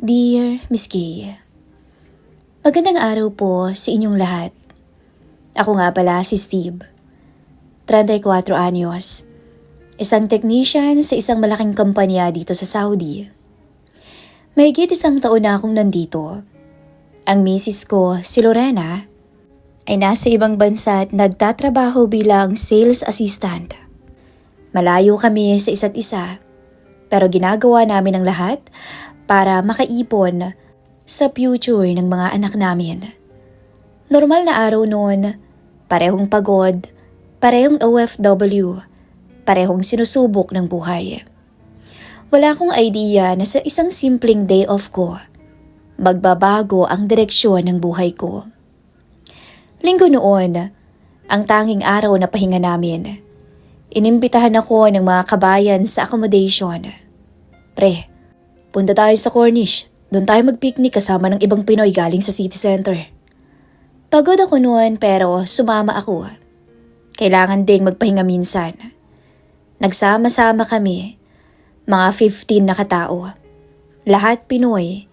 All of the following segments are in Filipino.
Dear Miss Kay, magandang araw po sa inyong lahat. Ako nga pala si Steve, 34 anyos, isang technician sa isang malaking kumpanya dito sa Saudi. Mahigit 1 taon na akong nandito. Ang misis ko, si Lorena, ay nasa ibang bansa at nagtatrabaho bilang sales assistant. Malayo kami sa isa't isa, pero ginagawa namin ang lahat para makaipon sa future ng mga anak namin. Normal na araw noon, parehong pagod, parehong OFW, parehong sinusubok ng buhay. Wala akong idea na sa isang simpleng day off ko, magbabago ang direksyon ng buhay ko. Linggo noon, ang tanging araw na pahinga namin. Inimbitahan ako ng mga kabayan sa accommodation. Pre, punta tayo sa Cornish. Doon tayo mag-picnic kasama ng ibang Pinoy galing sa city center. Pagod ako noon pero sumama ako. Kailangan ding magpahinga minsan. Nagsama-sama kami, mga 15 na katao. Lahat Pinoy.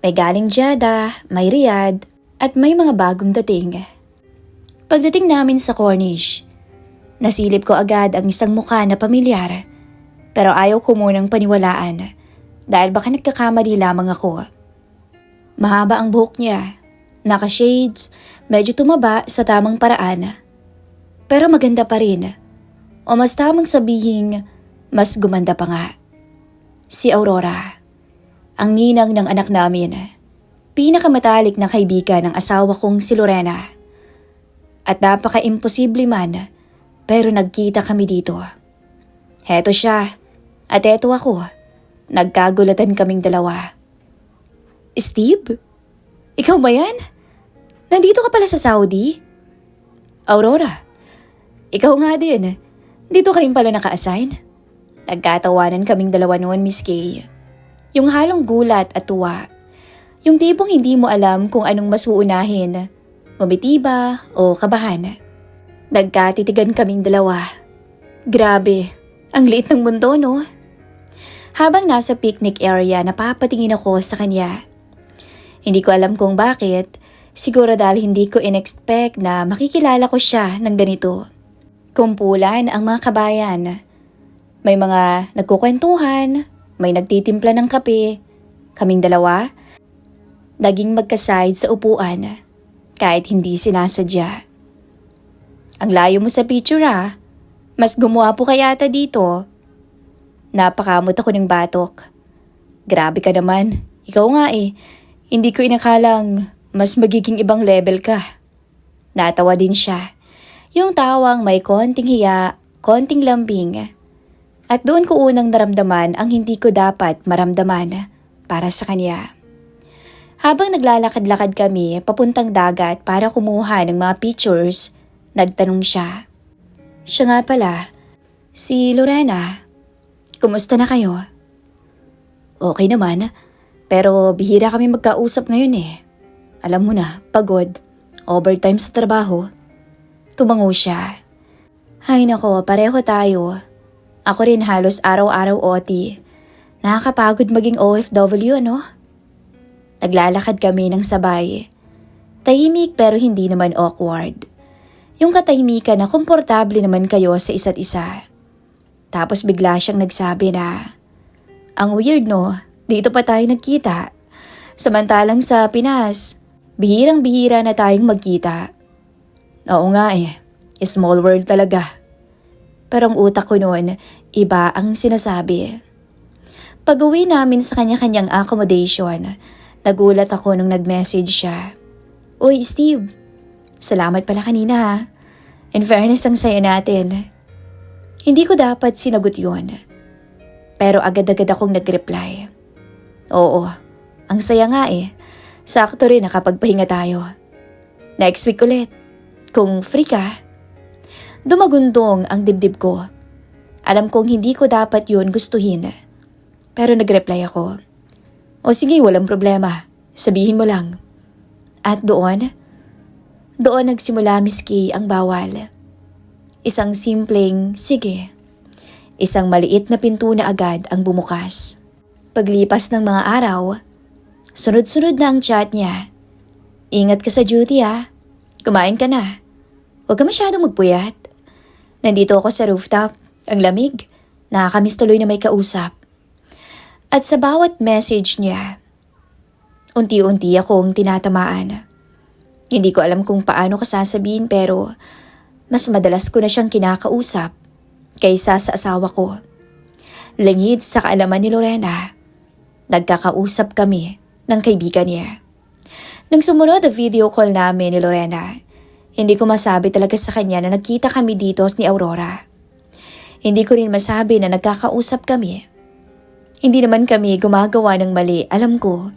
May galing Jeddah, may Riyadh, at may mga bagong dating. Pagdating namin sa Cornish, nasilip ko agad ang isang mukha na pamilyar, pero ayaw ko munang paniwalaan dahil baka nagkakamali lamang ako. Mahaba ang buhok niya, naka-shades, medyo tumaba sa tamang paraan. Pero maganda pa rin, o mas tamang sabihing mas gumanda pa nga. Si Aurora, ang ninang ng anak namin, pinakamatalik na kaibigan ng asawa kong si Lorena. At napaka-imposible man, pero nagkita kami dito. Heto siya, at eto ako. Nagkagulatan kaming dalawa. Steve? Ikaw ba yan? Nandito ka pala sa Saudi? Aurora, ikaw nga din. Dito ka rin pala naka-assign? Nagkatawanan kaming dalawa noon, Miss Kay. Yung halong gulat at tuwa. Yung tipong hindi mo alam kung anong mas uunahin. Ngumiti ba o kabahan? Nagkatitigan kaming dalawa. Grabe, ang liit ng mundo, no? Habang nasa picnic area, napapatingin ako sa kanya. Hindi ko alam kung bakit, siguro dahil hindi ko in-expect na makikilala ko siya ng ganito. Kumpulan ang mga kabayan. May mga nagkukwentuhan, may nagtitimpla ng kape. Kaming dalawa, naging magkaside sa upuan, kahit hindi sinasadya. Ang layo mo sa picture ah. Mas gumuwapo ka yata dito. Napakamot ako ng batok. Grabe ka naman. Ikaw nga eh. Hindi ko inakalang mas magiging ibang level ka. Natawa din siya. Yung tawang may konting hiya, konting lambing. At doon ko unang naramdaman ang hindi ko dapat maramdaman para sa kanya. Habang naglalakad-lakad kami papuntang dagat para kumuha ng mga pictures, nagtanong siya. Siya nga pala, si Lorena. Kumusta na kayo? Okay naman, pero bihira kami magkausap ngayon eh. Alam mo na, pagod, overtime sa trabaho. Tumango siya. Hay nako, pareho tayo. Ako rin halos araw-araw OT. Nakakapagod maging OFW, ano? Naglalakad kami ng sabay. Tahimik pero hindi naman awkward. Yung katahimikan na komportable naman kayo sa isa't isa. Tapos bigla siyang nagsabi na, ang weird no, dito pa tayo nagkita. Samantalang sa Pinas, bihirang-bihira na tayong magkita. Oo nga eh, small world talaga. Pero ang utak ko noon, iba ang sinasabi. Pag-uwi namin sa kanya-kanyang accommodation, nagulat ako nung nag-message siya. Uy Steve, salamat pala kanina ha. In fairness ang saya natin. Hindi ko dapat sinagot yun. Pero agad-agad akong nag-reply. Oo, ang saya nga eh. Sakto rin nakapagpahinga tayo. Next week ulit, kung free ka. Dumagundong ang dibdib ko. Alam kong hindi ko dapat yun gustuhin. Pero nag-reply ako. O sige, walang problema. Sabihin mo lang. At doon nagsimula, Miss Kay, ang bawal. Isang simpleng, sige. Isang maliit na pinto na agad ang bumukas. Paglipas ng mga araw, Sunod-sunod na ang chat niya. Ingat ka sa duty ha. Kumain ka na. Huwag ka masyadong magpuyat. Nandito ako sa rooftop. Ang lamig. Nakakamiss tuloy na may kausap. At sa bawat message niya, unti-unti akong tinatamaan. Hindi ko alam kung paano ko sasabihin pero mas madalas ko na siyang kinakausap kaysa sa asawa ko. Lingid sa kaalaman ni Lorena, nagkakausap kami ng kaibigan niya. Nang sumunod ang video call namin ni Lorena, hindi ko masabi talaga sa kanya na nagkita kami dito ni Aurora. Hindi ko rin masabi na nagkakausap kami. Hindi naman kami gumagawa ng mali, alam ko.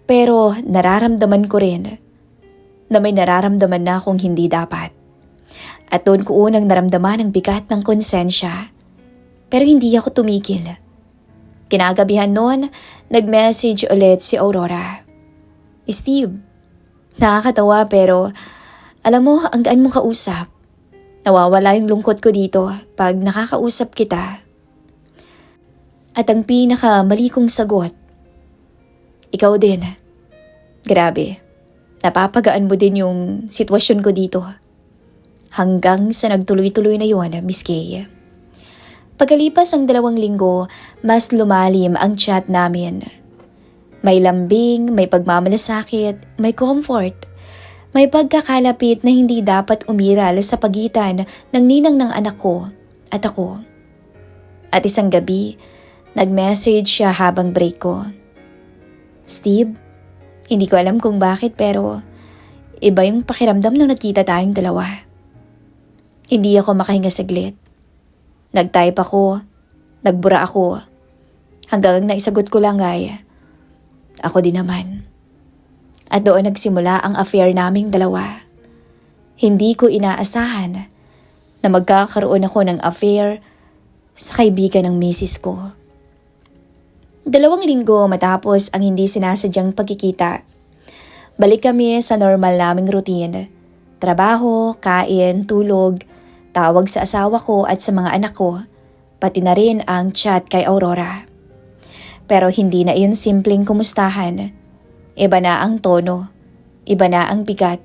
Pero nararamdaman ko rin na may nararamdaman na akong hindi dapat. At doon ko unang naramdaman ang bigat ng konsensya. Pero hindi ako tumigil. Kinagabihan noon, nag-message ulit si Aurora. Steve, nakakatawa pero alam mo, ang gaan mong kausap. Nawawala yung lungkot ko dito pag nakakausap kita. At ang pinakamali kong sagot, ikaw din. Grabe, napapagaan mo din yung sitwasyon ko dito. Hanggang sa nagtuloy-tuloy na yun, Miss Kay. Pagkalipas ang 2 linggo, mas lumalim ang chat namin. May lambing, may pagmamalasakit, may comfort. May pagkakalapit na hindi dapat umiral sa pagitan ng ninang ng anak ko at ako. At isang gabi, nag-message siya habang break ko. Steve, hindi ko alam kung bakit pero iba yung pakiramdam nung nagkita tayong dalawa. Hindi ako makahinga saglit. Nag-type ako, nagbura ako. Hanggang naisagot ko lang ay, ako din naman. At doon nagsimula ang affair naming dalawa. Hindi ko inaasahan na magkakaroon ako ng affair sa kaibigan ng misis ko. 2 linggo matapos ang hindi sinasadyang pagkikita, balik kami sa normal naming routine. Trabaho, kain, tulog, tawag sa asawa ko at sa mga anak ko, pati na rin ang chat kay Aurora. Pero hindi na iyon simpleng kumustahan. Iba na ang tono, iba na ang bigat,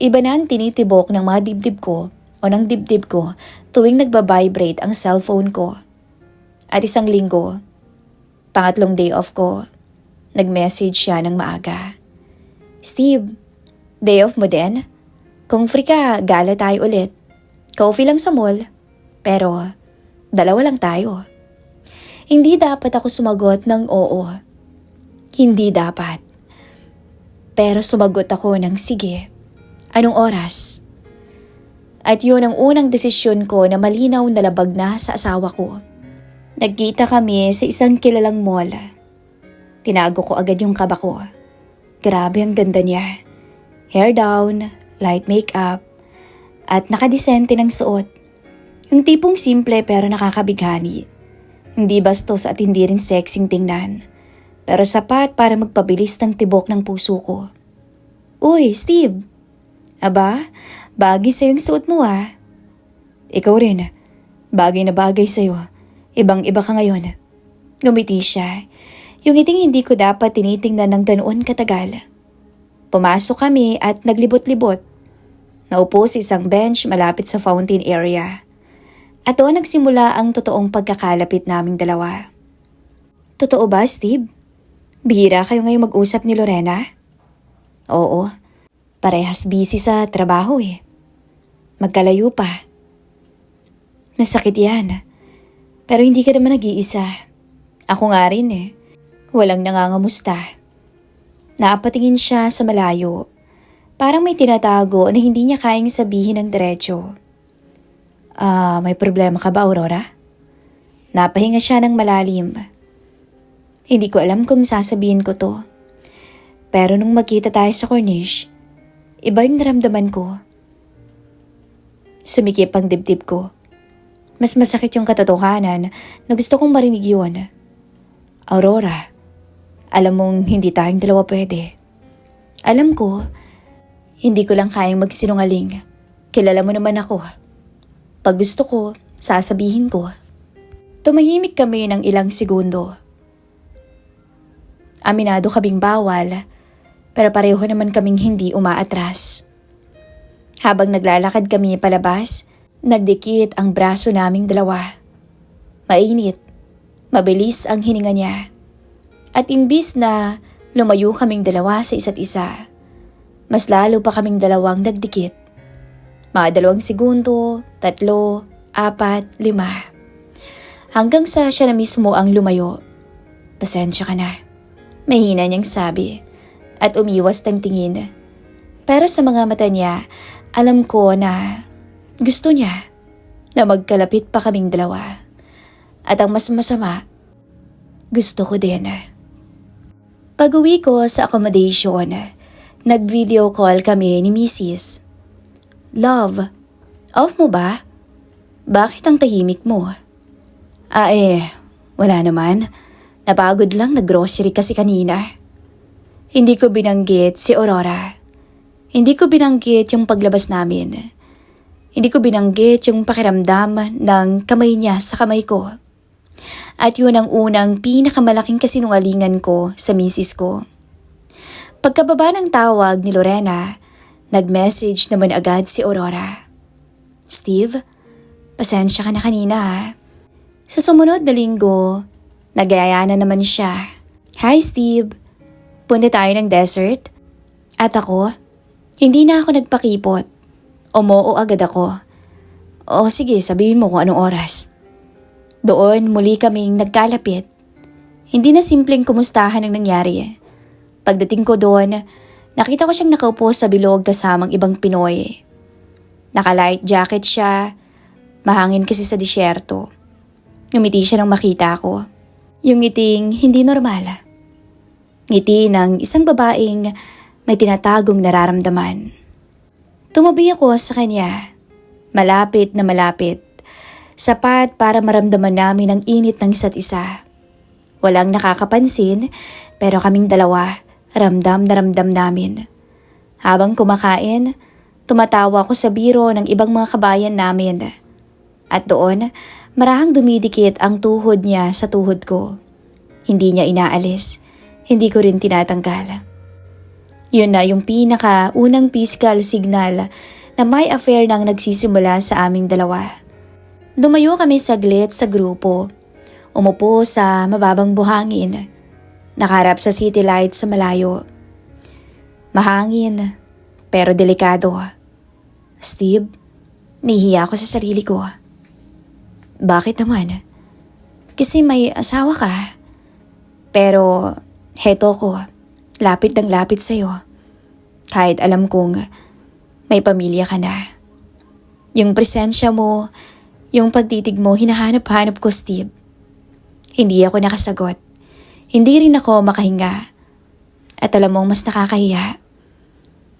iba na ang tinitibok ng mga dibdib ko o ng dibdib ko tuwing nagbabibrate ang cellphone ko. At 1 linggo, pangatlong day off ko, nag-message siya ng maaga. Steve, day off mo din? Kung free ka, gala tayo ulit. Coffee lang sa mall, pero 2 lang tayo. Hindi dapat ako sumagot ng oo. Hindi dapat. Pero sumagot ako ng sige. Anong oras? At yun ang unang desisyon ko na malinaw na labag na sa asawa ko. Nagkita kami sa isang kilalang mall. Tinago ko agad yung kaba ko. Grabe ang ganda niya. Hair down, light makeup, at nakadesente ng suot. Yung tipong simple pero nakakabighani. Hindi bastos at hindi rin sexing tingnan. Pero sapat para magpabilis ng tibok ng puso ko. Uy, Steve! Aba, bagay sa'yo yung suot mo ah. Ikaw rin, bagay na bagay sa'yo. Ibang-iba ka ngayon. Ngumiti siya. Yung ngiting hindi ko dapat tinitingnan ng ganoon katagal. Pumasok kami at naglibot-libot. Naupo sa isang bench malapit sa fountain area. At doon nagsimula ang totoong pagkakalapit naming dalawa. Totoo ba, Steve? Bihira kayo ngayong mag-usap ni Lorena? Oo, parehas busy sa trabaho eh. Magkalayo pa. Masakit yan. Pero hindi ka naman nag-iisa. Ako nga rin eh. Walang nangangamusta. Naapatingin siya sa malayo. Parang may tinatago na hindi niya kayang sabihin ng diretso. May problema ka ba, Aurora? Napahinga siya ng malalim. Hindi ko alam kung sasabihin ko to. Pero nung magkita tayo sa Corniche, iba yung naramdaman ko. Sumikip ang dibdib ko. Mas masakit yung katotohanan na gusto kong marinig yun. Aurora, alam mong hindi tayong dalawa pwede. Alam ko, hindi ko lang kayang magsinungaling. Kilala mo naman ako. Pag gusto ko, sasabihin ko. Tumahimik kami ng ilang segundo. Aminado kaming bawal, pero pareho naman kaming hindi umaatras. Habang naglalakad kami palabas, nagdikit ang braso naming dalawa. Mainit, mabilis ang hininga niya. At imbis na lumayo kaming dalawa sa isa't isa, mas lalo pa kaming dalawang nagdikit. Mga 2 segundo, 3, 4, 5. Hanggang sa siya na mismo ang lumayo. Pasensya ka na. Mahina niyang sabi at umiwas ng tingin. Pero sa mga mata niya, alam ko na gusto niya na magkalapit pa kaming dalawa. At ang mas masama, gusto ko din. Pag-uwi ko sa accommodation, nag-video call kami ni Mrs. Love, off mo ba? Bakit ang tahimik mo? Wala naman. Napagod lang, nag-grocery kasi kanina. Hindi ko binanggit si Aurora. Hindi ko binanggit yung paglabas namin. Hindi ko binanggit yung pakiramdam ng kamay niya sa kamay ko. At yun ang unang pinakamalaking kasinungalingan ko sa misis ko. Pagkababa ng tawag ni Lorena, nag-message naman agad si Aurora. Steve, pasensya ka na kanina ha. Sa sumunod na linggo, nagayaya na naman siya. Hi Steve, punta tayo ng desert? At ako, hindi na ako nagpakipot. Umoo agad ako. O sige, sabihin mo kung anong oras. Doon muli kaming nagkalapit. Hindi na simpleng kumustahan ang nangyari. Pagdating ko doon, nakita ko siyang nakaupo sa bilog kasamang ibang Pinoy. Naka-light jacket siya, mahangin kasi sa disyerto. Ngumiti siya nang makita ko. Yung ngiting hindi normal. Ngiti ng isang babaeng may tinatagong nararamdaman. Tumabi ako sa kanya, malapit na malapit. Sapat para maramdaman namin ang init ng isa't isa. Walang nakakapansin pero kaming dalawa, ramdam na ramdam namin. Habang kumakain, tumatawa ako sa biro ng ibang mga kabayan namin. At doon, marahang dumidikit ang tuhod niya sa tuhod ko. Hindi niya inaalis, hindi ko rin tinatanggal. Yun na yung pinaka-unang physical signal na may affair nang nagsisimula sa aming dalawa. Dumayo kami saglit sa grupo. Umupo sa mababang buhangin. Nakaharap sa city lights sa malayo. Mahangin, pero delikado. Steve, nahihiya ako sa sarili ko. Bakit naman? Kasi may asawa ka. Pero heto ko, lapit ng lapit sa'yo. Kahit alam kong may pamilya ka na. Yung presensya mo, yung pagtitig mo, hinahanap-hanap ko, Steve. Hindi ako nakasagot. Hindi rin ako makahinga. At alam mong mas nakakahiya.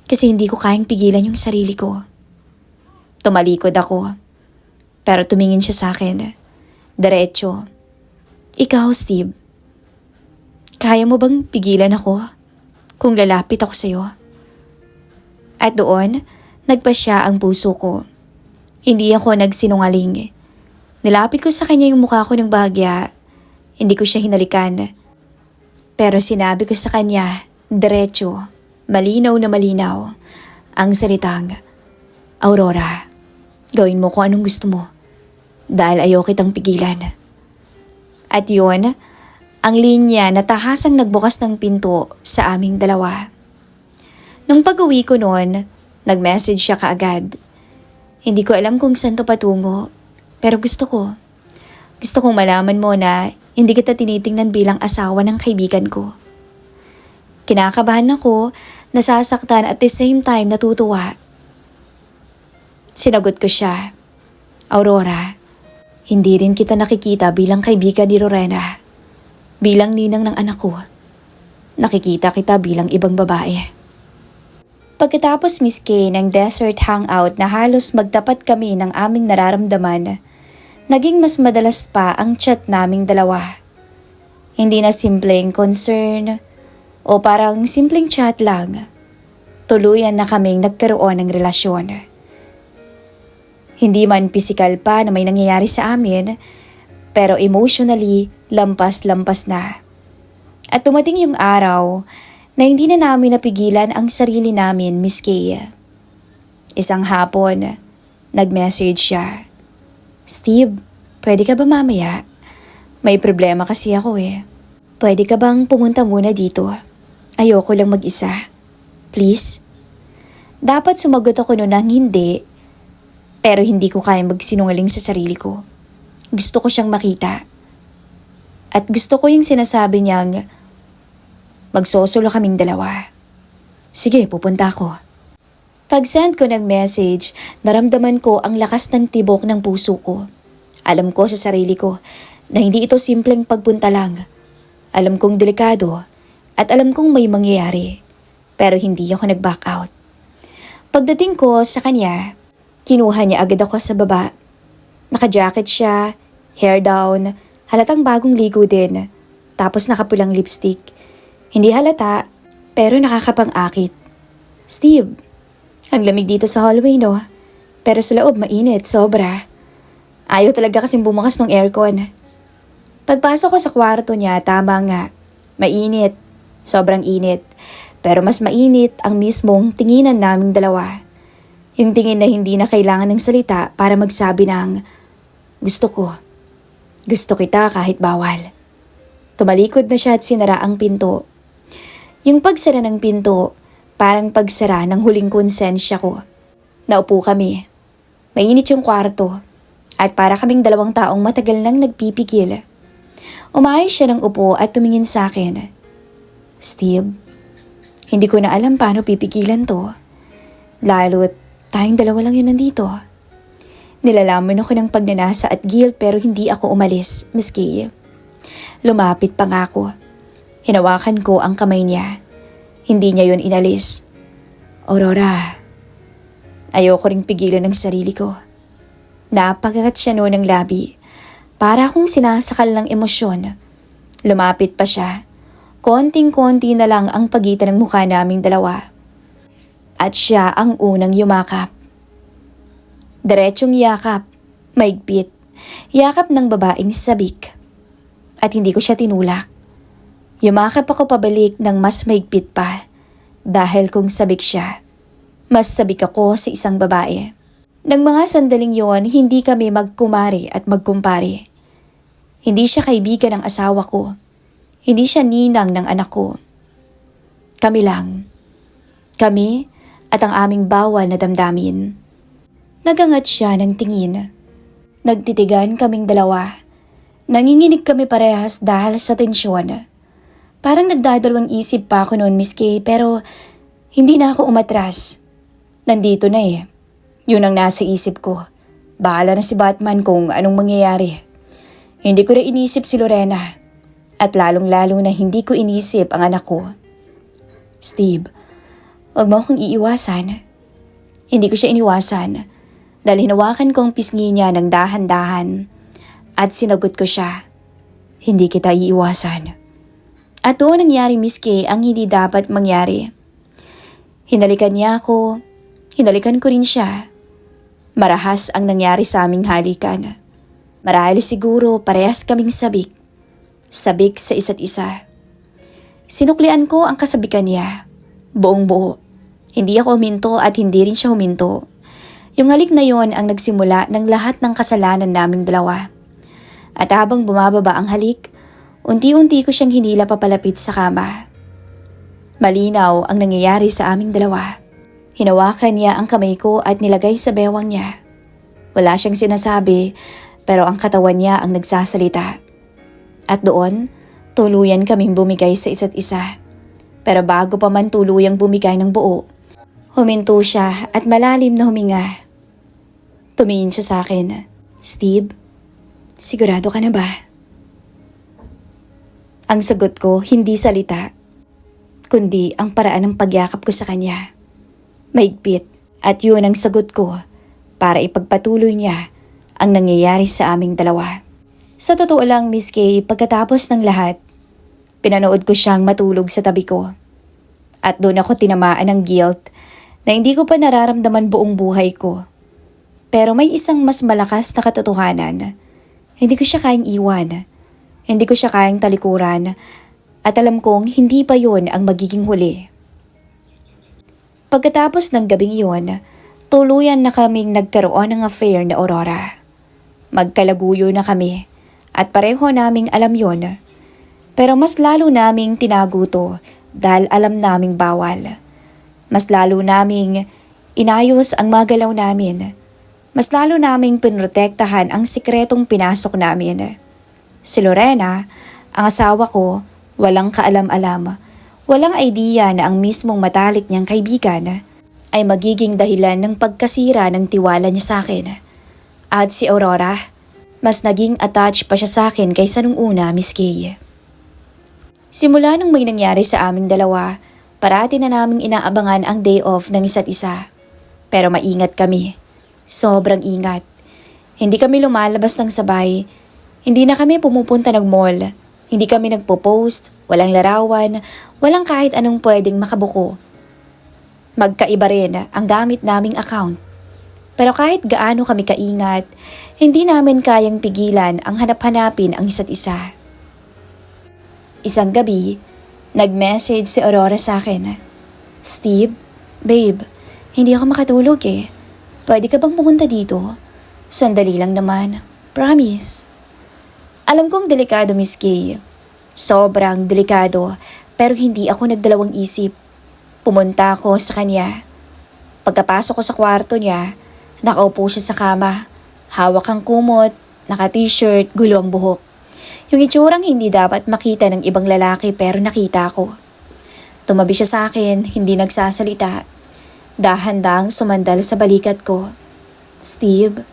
Kasi hindi ko kayang pigilan yung sarili ko. Tumalikod ako. Pero tumingin siya sa akin. Diretso. Ikaw, Steve. Kaya mo bang pigilan ako kung lalapit ako sa'yo? At doon, nagpasya ang puso ko. Hindi ako nagsinungaling. Nilapit ko sa kanya yung mukha ko ng bahagya. Hindi ko siya hinalikan. Pero sinabi ko sa kanya, diretso, malinaw na malinaw, ang salitang, Aurora, gawin mo kung anong gusto mo. Dahil ayaw kitang pigilan. At yun, ang linya na tahasang nagbukas ng pinto sa aming dalawa. Nung pag-uwi ko noon, nag-message siya kaagad. Hindi ko alam kung saan to patungo, pero gusto ko. Gusto kong malaman mo na hindi kita tinitingnan bilang asawa ng kaibigan ko. Kinakabahan ako, nasasaktan at the same time natutuwa. Sinagot ko siya, Aurora, hindi rin kita nakikita bilang kaibigan ni Lorena. Bilang ninang ng anak ko, nakikita kita bilang ibang babae. Pagkatapos miski ng desert hangout na halos magtapat kami ng aming nararamdaman, naging mas madalas pa ang chat naming dalawa. Hindi na simpleng concern o parang simpleng chat lang. Tuluyan na kaming nagkaroon ng relasyon. Hindi man pisikal pa na may nangyayari sa amin, pero emotionally, lampas-lampas na. At dumating yung araw na hindi na namin napigilan ang sarili namin, Miss Kay. Isang hapon, nag-message siya. Steve, pwede ka ba mamaya? May problema kasi ako eh. Pwede ka bang pumunta muna dito? Ayoko lang mag-isa. Please? Dapat sumagot ako noon ng hindi, pero hindi ko kaya magsinungaling sa sarili ko. Gusto ko siyang makita. At gusto ko yung sinasabi niyang magsosolo kaming dalawa. Sige, pupunta ako. Pag-send ko ng message, naramdaman ko ang lakas ng tibok ng puso ko. Alam ko sa sarili ko na hindi ito simpleng pagpunta lang. Alam kong delikado at alam kong may mangyayari, pero hindi ako nag-back out. Pagdating ko sa kanya, kinuha niya agad ako sa baba. Naka-jacket siya, hair down, halatang bagong ligo din, tapos nakapulang lipstick. Hindi halata, pero nakakapang-akit. Steve, ang lamig dito sa hallway no, pero sa loob mainit, sobra. Ayaw talaga kasing bumukas ng aircon. Pagpasok ko sa kwarto niya, tama nga, mainit, sobrang init. Pero mas mainit ang mismong tinginan naming dalawa. Yung tingin na hindi na kailangan ng salita para magsabi ng, gusto ko. Gusto kita kahit bawal. Tumalikod na siya at sinara ang pinto. Yung pagsara ng pinto, parang pagsara ng huling konsensya ko. Naupo kami. Mainit yung kwarto. At para kaming dalawang taong matagal nang nagpipigil. Umayos siya ng upo at tumingin sa akin. Steve, hindi ko na alam paano pipigilan to. Lalo't tayong dalawa lang yun nandito. Nilalaman ako ng pagnanasa at guilt pero hindi ako umalis, Miss Kay. Lumapit pa nga ako. Hinawakan ko ang kamay niya. Hindi niya yun inalis. Aurora, ayoko ring pigilan ng sarili ko. Napagagat siya noon ng labi. Para akong sinasakal ng emosyon. Lumapit pa siya. Konting-konti na lang ang pagitan ng mukha naming dalawa. At siya ang unang yumakap. Diretsong yakap, maigpit, yakap ng babaeng sabik. At hindi ko siya tinulak. Yumakap ako pabalik ng mas maigpit pa. Dahil kung sabik siya, mas sabik ako sa isang babae. Nang mga sandaling yon, hindi kami magkumari at magkumpare. Hindi siya kaibigan ng asawa ko. Hindi siya ninang ng anak ko. Kami lang. Kami at ang aming bawal na damdamin. Nagangat siya ng tingin. Nagtitigan kaming dalawa. Nanginginig kami parehas dahil sa tensyon. Parang nagdadalawang isip pa ako noon, Miss Kay, pero hindi na ako umatras. Nandito na eh. Yun ang nasa isip ko. Bahala na si Batman kung anong mangyayari. Hindi ko rin inisip si Lorena. At lalong-lalo na hindi ko inisip ang anak ko. Steve, wag mo akong iiwasan. Hindi ko siya iniwasan dahil hinawakan ko ang pisngi niya ng dahan-dahan at sinagot ko siya, hindi kita iiwasan. At doon nangyari, Miss Kay, ang hindi dapat mangyari. Hinalikan niya ako, hinalikan ko rin siya. Marahas ang nangyari sa aming halikan. Marahil siguro parehas kaming sabik. Sabik sa isa't isa. Sinuklian ko ang kasabikan niya. Buong buo. Hindi ako huminto at hindi rin siya huminto. Yung halik na yon ang nagsimula ng lahat ng kasalanan naming dalawa. At habang bumababa ang halik, unti-unti ko siyang hinila papalapit sa kama. Malinaw ang nangyayari sa aming dalawa. Hinawakan niya ang kamay ko at nilagay sa bewang niya. Wala siyang sinasabi, pero ang katawan niya ang nagsasalita. At doon, tuluyan kaming bumigay sa isa't isa. Pero bago pa man tuluyang bumigay ng buo, huminto siya at malalim na huminga. Tumingin siya sa akin. Steve, sigurado ka na ba? Ang sagot ko, hindi salita, kundi ang paraan ng pagyakap ko sa kanya. Maigpit, at yun ang sagot ko para ipagpatuloy niya ang nangyayari sa aming dalawa. Sa totoo lang, Miss Kay, pagkatapos ng lahat, pinanood ko siyang matulog sa tabi ko. At doon ako tinamaan ng guilt na hindi ko pa nararamdaman buong buhay ko. Pero may isang mas malakas na katotohanan. Hindi ko siya kayang iwan. Hindi ko siya kayang talikuran. At alam kong hindi pa yon ang magiging huli. Pagkatapos ng gabing yon, tuluyan na kaming nagkaroon ng affair na Aurora. Magkalaguyo na kami at pareho naming alam yon. Pero mas lalo naming tinago to dahil alam naming bawal. Mas lalo naming inayos ang mga galaw namin. Mas lalo naming pinrotektahan ang sikretong pinasok namin. Si Lorena, ang asawa ko, walang kaalam-alam. Walang idea na ang mismong matalik niyang kaibigan ay magiging dahilan ng pagkasira ng tiwala niya sa akin. At si Aurora, mas naging attached pa siya sa akin kaysa nung una, Miss Kay. Simula nung may nangyari sa aming dalawa, parati na naming inaabangan ang day off ng isa't isa. Pero maingat kami. Sobrang ingat. Hindi kami lumalabas ng sabay. Hindi na kami pumupunta ng mall. Hindi kami nagpo-post, walang larawan, walang kahit anong pwedeng makabuko. Magkaiba rin ang gamit naming account. Pero kahit gaano kami kaingat, hindi namin kayang pigilan ang hanap-hanapin ang isa't isa. Isang gabi, nag-message si Aurora sa akin. "Steve, babe, hindi ako makatulog eh. Pwede ka bang pumunta dito? Sandali lang naman. Promise." Alam kong delikado, Miss Kay. Sobrang delikado, pero hindi ako nagdalawang isip. Pumunta ako sa kanya. Pagkapasok ko sa kwarto niya, nakaupo siya sa kama. Hawak ang kumot, naka-t-shirt, gulo ang buhok. Yung itsurang hindi dapat makita ng ibang lalaki pero nakita ko. Tumabi siya sa akin, hindi nagsasalita. Dahan-dahang sumandal sa balikat ko. "Steve,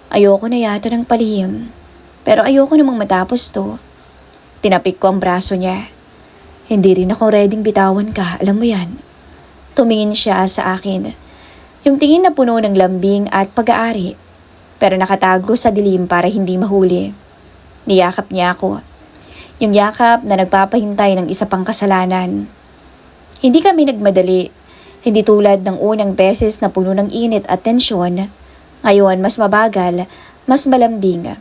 ayoko na yata ng palihim. Pero ayoko namang matapos to." Tinapik ko ang braso niya. "Hindi rin ako readyng bitawan ka, alam mo yan." Tumingin siya sa akin. Yung tingin na puno ng lambing at pag-aari. Pero nakatago sa dilim para hindi mahuli. Niyakap niya ako. Yung yakap na nagpapahintay ng isa pang kasalanan. Hindi kami nagmadali. Hindi tulad ng unang beses na puno ng init at tensyon. Ngayon mas mabagal, mas malambing.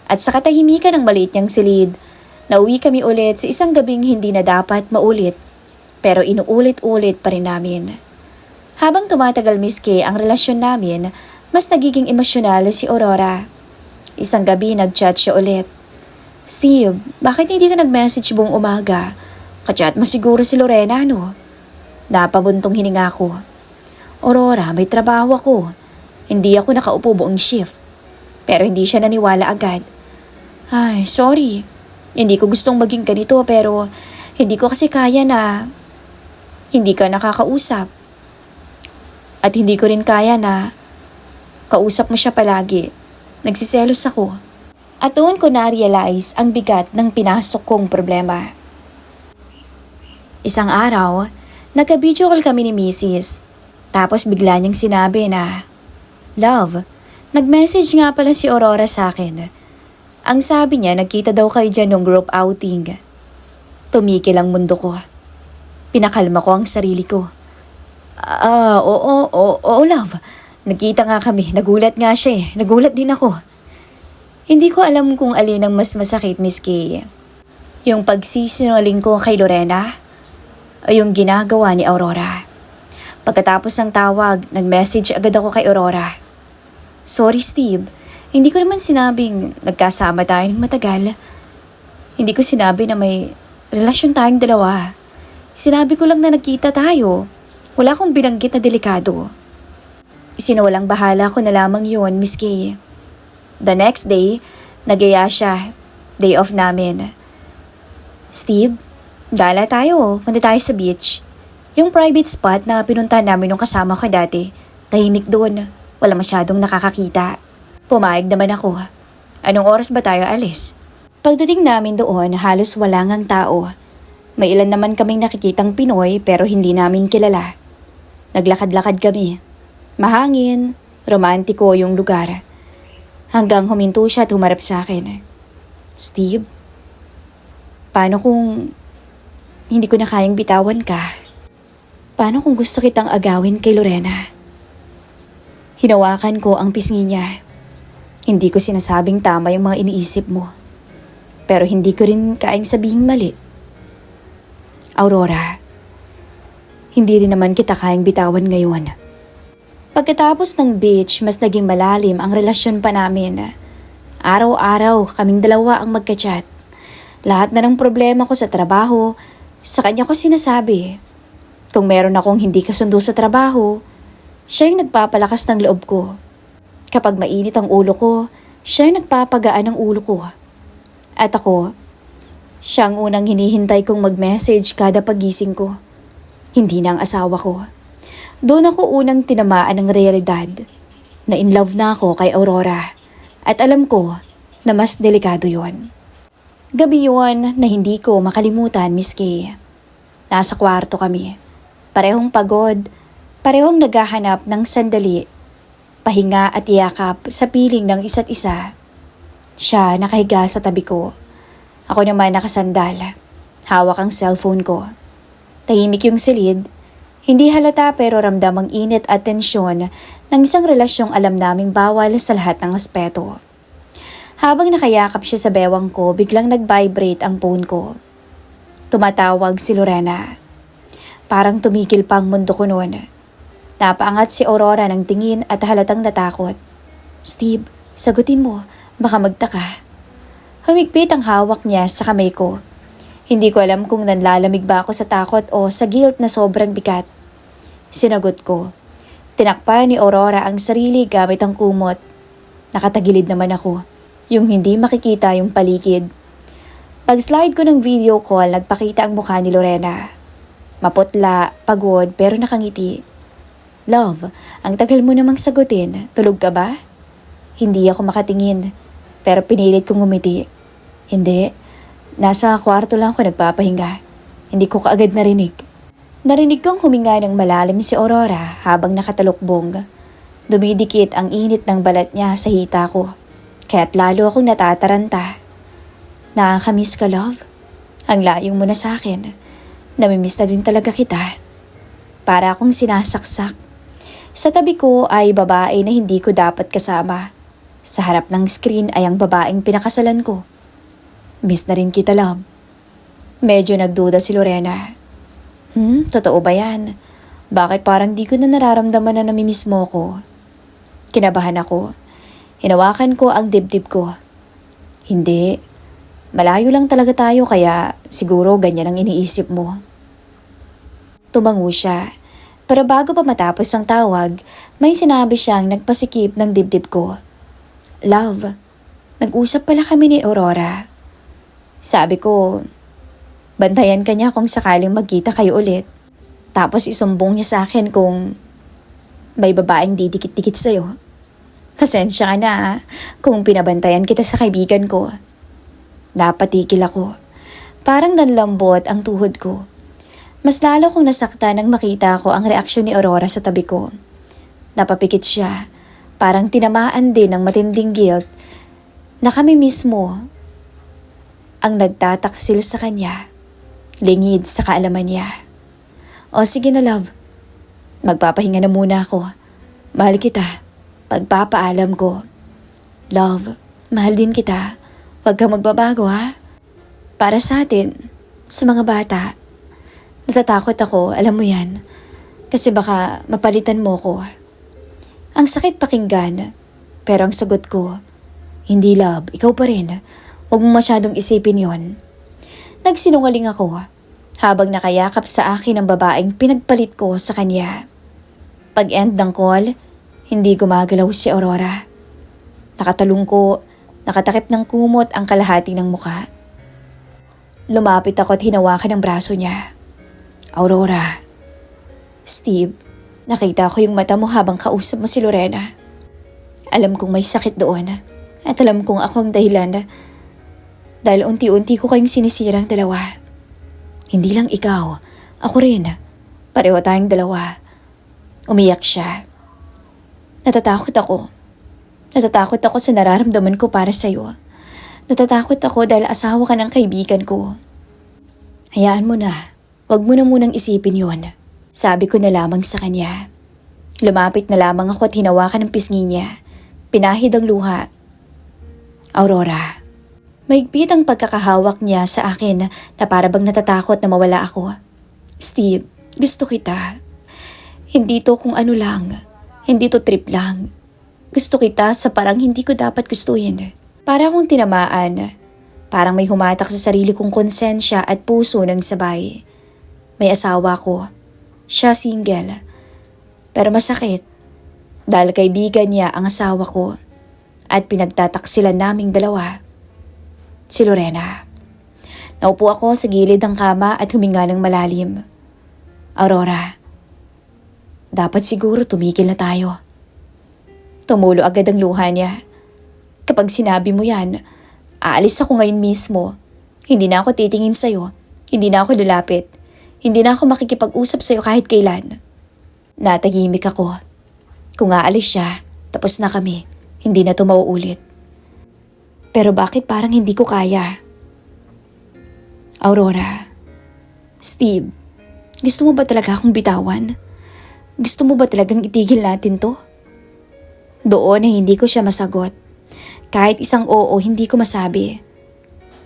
At sa katahimikan ng maliit niyang silid, nauwi kami ulit sa isang gabing hindi na dapat maulit. Pero inuulit-ulit pa rin namin. Habang tumatagal, Miss Kay, ang relasyon namin, mas nagiging emosyonal si Aurora. Isang gabi nag-chat siya ulit. "Steve, bakit hindi ka nag-message buong umaga? Kachat mo siguro si Lorena, no?" Napabuntong hininga ko. "Aurora, may trabaho ako. Hindi ako nakaupo buong shift." Pero hindi siya naniwala agad. "Ay, sorry. Hindi ko gustong maging ganito pero hindi ko kasi kaya na hindi ka nakakausap. At hindi ko rin kaya na kausap mo siya palagi. Nagsiselos ako." At doon ko na-realize ang bigat ng pinasok kong problema. Isang araw, nagka-video call kami ni Mrs. Tapos bigla niyang sinabi na, "Love, nag-message nga pala si Aurora sa akin. Ang sabi niya, nagkita daw kayo dyan nung group outing." Tumikil ang mundo ko. Pinakalma ko ang sarili ko. Oo, love. Nagkita nga kami. Nagulat nga siya eh. Nagulat din ako." Hindi ko alam kung alin ang mas masakit, Miss Kay. Yung pagsisinungaling ko kay Lorena o yung ginagawa ni Aurora. Pagkatapos ng tawag, nag-message agad ako kay Aurora. "Sorry, Steve. Hindi ko naman sinabing nagkasama tayo ng matagal. Hindi ko sinabi na may relasyon tayong dalawa. Sinabi ko lang na nagkita tayo. Wala akong binanggit na delikado." Isinawalang bahala ko na lamang yun, Miss Kay. The next day, nagaya siya. Day off namin. "Steve, gala tayo. Punta tayo sa beach. Yung private spot na pinuntahan namin nung kasama ko dati. Tahimik doon. Wala masyadong nakakakita." Pumayag naman ako. "Anong oras ba tayo alis?" Pagdating namin doon, halos wala ngang tao. May ilan naman kaming nakikitang Pinoy pero hindi namin kilala. Naglakad-lakad kami. Mahangin, romantiko yung lugar. Hanggang huminto siya at humarap sa akin. "Steve, paano kung hindi ko na kayang bitawan ka? Paano kung gusto kitang agawin kay Lorena?" Hinawakan ko ang pisngi niya. "Hindi ko sinasabing tama yung mga iniisip mo. Pero hindi ko rin kaayang sabihing mali. Aurora, hindi rin naman kita kayang bitawan ngayon. Pagkatapos ng beach, mas naging malalim ang relasyon pa namin. Araw-araw kaming dalawa ang magka-chat. Lahat na ng problema ko sa trabaho, sa kanya ko sinasabi. Kung meron akong hindi kasundo sa trabaho, siya yung nagpapalakas ng loob ko. Kapag mainit ang ulo ko, siya yung nagpapagaan ng ulo ko. At ako, siya ang unang hinihintay kong mag-message kada pagising ko. Hindi na ang asawa ko. Doon ako unang tinamaan ng realidad na in love na ako kay Aurora. At alam ko na mas delikado yon. Gabi yon na hindi ko makalimutan, Miss Kay. Nasa kwarto kami. Parehong pagod, parehong naghahanap ng sandali. Pahinga at yakap sa piling ng isa't isa. Siya nakahiga sa tabi ko. Ako naman nakasandal. Hawak ang cellphone ko. Tahimik yung silid. Hindi halata pero ramdam ang init at tensyon ng isang relasyong alam naming bawal sa lahat ng aspeto. Habang nakayakap siya sa bewang ko, biglang nag-vibrate ang phone ko. Tumatawag si Lorena. Parang tumigil pa ang mundo ko noon. Napaangat si Aurora ng tingin at halatang natakot. "Steve, sagutin mo, baka magtaka." Humigpit ang hawak niya sa kamay ko. Hindi ko alam kung nanlalamig ba ako sa takot o sa guilt na sobrang bigat. Sinagot ko. Tinakpan ni Aurora ang sarili gamit ang kumot. Nakatagilid naman ako. Yung hindi makikita yung paligid. Pag-slide ko ng video call, nagpakita ang mukha ni Lorena. Maputla, pagod, pero nakangiti. "Love, ang tagal mo namang sagutin. Tulog ka ba?" Hindi ako makatingin, pero pinilit kong ngumiti. "Hindi, nasa kwarto lang ako nagpapahinga. Hindi ko kaagad narinig." Narinig kong huminga ng malalim si Aurora habang nakatalukbong. Dumidikit ang init ng balat niya sa hita ko. Kaya't lalo akong natataranta. "Nakakamiss ka, love? Ang layong mo na sa akin. Namimiss na din talaga kita." Para akong sinasaksak. Sa tabi ko ay babae na hindi ko dapat kasama. Sa harap ng screen ay ang babaeng pinakasalan ko. "Miss na rin kita, love." Medyo nagduda si Lorena. Totoo ba yan? Bakit parang di ko na nararamdaman na namimiss mo ko?" Kinabahan ako. Hinawakan ko ang dibdib ko. "Hindi. Malayo lang talaga tayo kaya siguro ganyan ang iniisip mo." Tumango siya. Pero bago pa matapos ang tawag, may sinabi siyang nagpasikip ng dibdib ko. "Love, nag-usap pala kami ni Aurora." Sabi ko, bantayan ka niya kung sakaling magkita kayo ulit. Tapos isumbong niya sa akin kung may babaeng didikit-dikit sa'yo. Pasensya ka na kung pinabantayan kita sa kaibigan ko. Napatigil ako. Parang nanlambot ang tuhod ko. Mas lalo kong nasaktan nang makita ko ang reaksyon ni Aurora sa tabi ko. Napapikit siya. Parang tinamaan din ng matinding guilt na kami mismo ang nagtataksil sa kanya. Lingid sa kaalaman niya. "O sige na, love. Magpapahinga na muna ako. Mahal kita. Pagpapaalam ko. Love, mahal din kita. Huwag kang magbabago, ha? Para sa atin, sa mga bata." Natatakot ako, alam mo yan. Kasi baka mapalitan mo ko. Ang sakit pakinggan. Pero ang sagot ko, "Hindi, love, ikaw pa rin. Huwag mo masyadong isipin yon." Nagsinungaling ako habang nakayakap sa akin ang babaeng pinagpalit ko sa kanya. Pag-end ng call, hindi gumagalaw si Aurora. Nakatalungko, nakatakip ng kumot ang kalahati ng muka. Lumapit ako at hinawakan ang braso niya. "Aurora." "Steve, nakita ko yung mata mo habang kausap mo si Lorena. Alam kong may sakit doon at alam kong ako ang dahilan dahil unti-unti ko kayong sinisirang dalawa. Hindi lang ikaw, ako rin. Pareho tayong dalawa." Umiyak siya. Natatakot ako. Natatakot ako sa nararamdaman ko para sa'yo. Natatakot ako dahil asawa ka ng kaibigan ko. "Hayaan mo na. Huwag mo na munang isipin yon." Sabi ko na lamang sa kanya. Lumapit na lamang ako at hinawakan ang pisngi niya. Pinahid ang luha. "Aurora." Mahigpit ang pagkakahawak niya sa akin na para bang natatakot na mawala ako. Steve, gusto kita. Hindi to kung ano lang. Hindi to trip lang. Gusto kita sa parang hindi ko dapat gustuhin. Para akong tinamaan. Parang may humatak sa sarili kong konsensya at puso ng sabay. May asawa ko. Siya single. Pero masakit. Dahil kaibigan niya ang asawa ko. At pinagtataksilan naming dalawa. Si Lorena. Naupo ako sa gilid ng kama at huminga ng malalim. Aurora, dapat siguro tumigil na tayo. Tumulo agad ang luha niya. Kapag sinabi mo yan, aalis ako ngayon mismo. Hindi na ako titingin sa'yo. Hindi na ako lalapit. Hindi na ako makikipag-usap sa'yo kahit kailan. Natahimik ako. Kung aalis siya, tapos na kami. Hindi na ito mauulit. Pero bakit parang hindi ko kaya? Aurora, Steve, gusto mo ba talaga akong bitawan? Gusto mo ba talagang itigil natin to? Doon ay hindi ko siya masagot. Kahit isang oo, hindi ko masabi.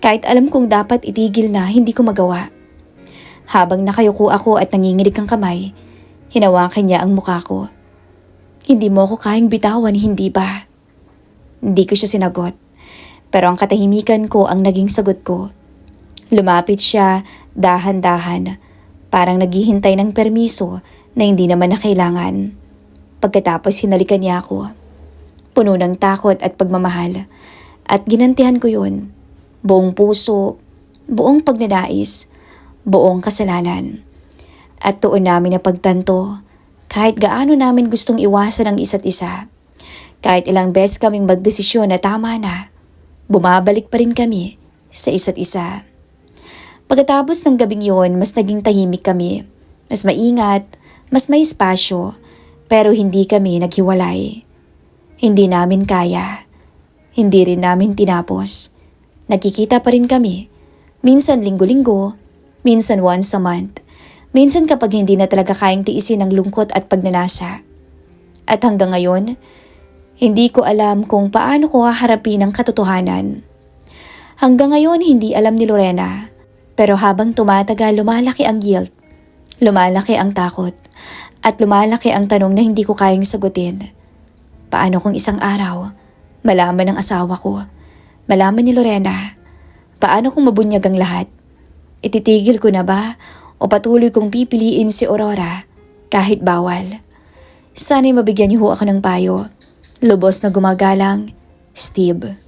Kahit alam kong dapat itigil na, hindi ko magawa. Habang nakayuko ako at nanginginig ang kamay, hinawakan niya ang mukha ko. Hindi mo ako kayang bitawan, hindi ba? Hindi ko siya sinagot. Pero ang katahimikan ko ang naging sagot ko. Lumapit siya dahan-dahan, parang naghihintay ng permiso na hindi naman na kailangan. Pagkatapos hinalikan niya ako. Puno ng takot at pagmamahal. At ginantihan ko yun. Buong puso, buong pagnanais, buong kasalanan. At doon namin napagtanto, kahit gaano namin gustong iwasan ang isa't isa. Kahit ilang beses kaming magdesisyon na tama na, bumabalik pa rin kami sa isa't isa. Pagkatapos ng gabing yon, mas naging tahimik kami. Mas maingat, mas may espasyo, pero hindi kami naghiwalay. Hindi namin kaya. Hindi rin namin tinapos. Nagkikita pa rin kami. Minsan linggo-linggo, minsan once a month. Minsan kapag hindi na talaga kayang tiisin ang lungkot at pagnanasa. At hanggang ngayon, hindi ko alam kung paano ko haharapin ang katotohanan. Hanggang ngayon hindi alam ni Lorena. Pero habang tumatagal, lumalaki ang guilt, lumalaki ang takot, at lumalaki ang tanong na hindi ko kayang sagutin. Paano kung isang araw, malaman ng asawa ko, malaman ni Lorena? Paano kung mabunyag ang lahat? Ititigil ko na ba o patuloy kong pipiliin si Aurora kahit bawal? Sana'y mabigyan niyo ho ako ng payo. Lubos na gumagalang, Steve.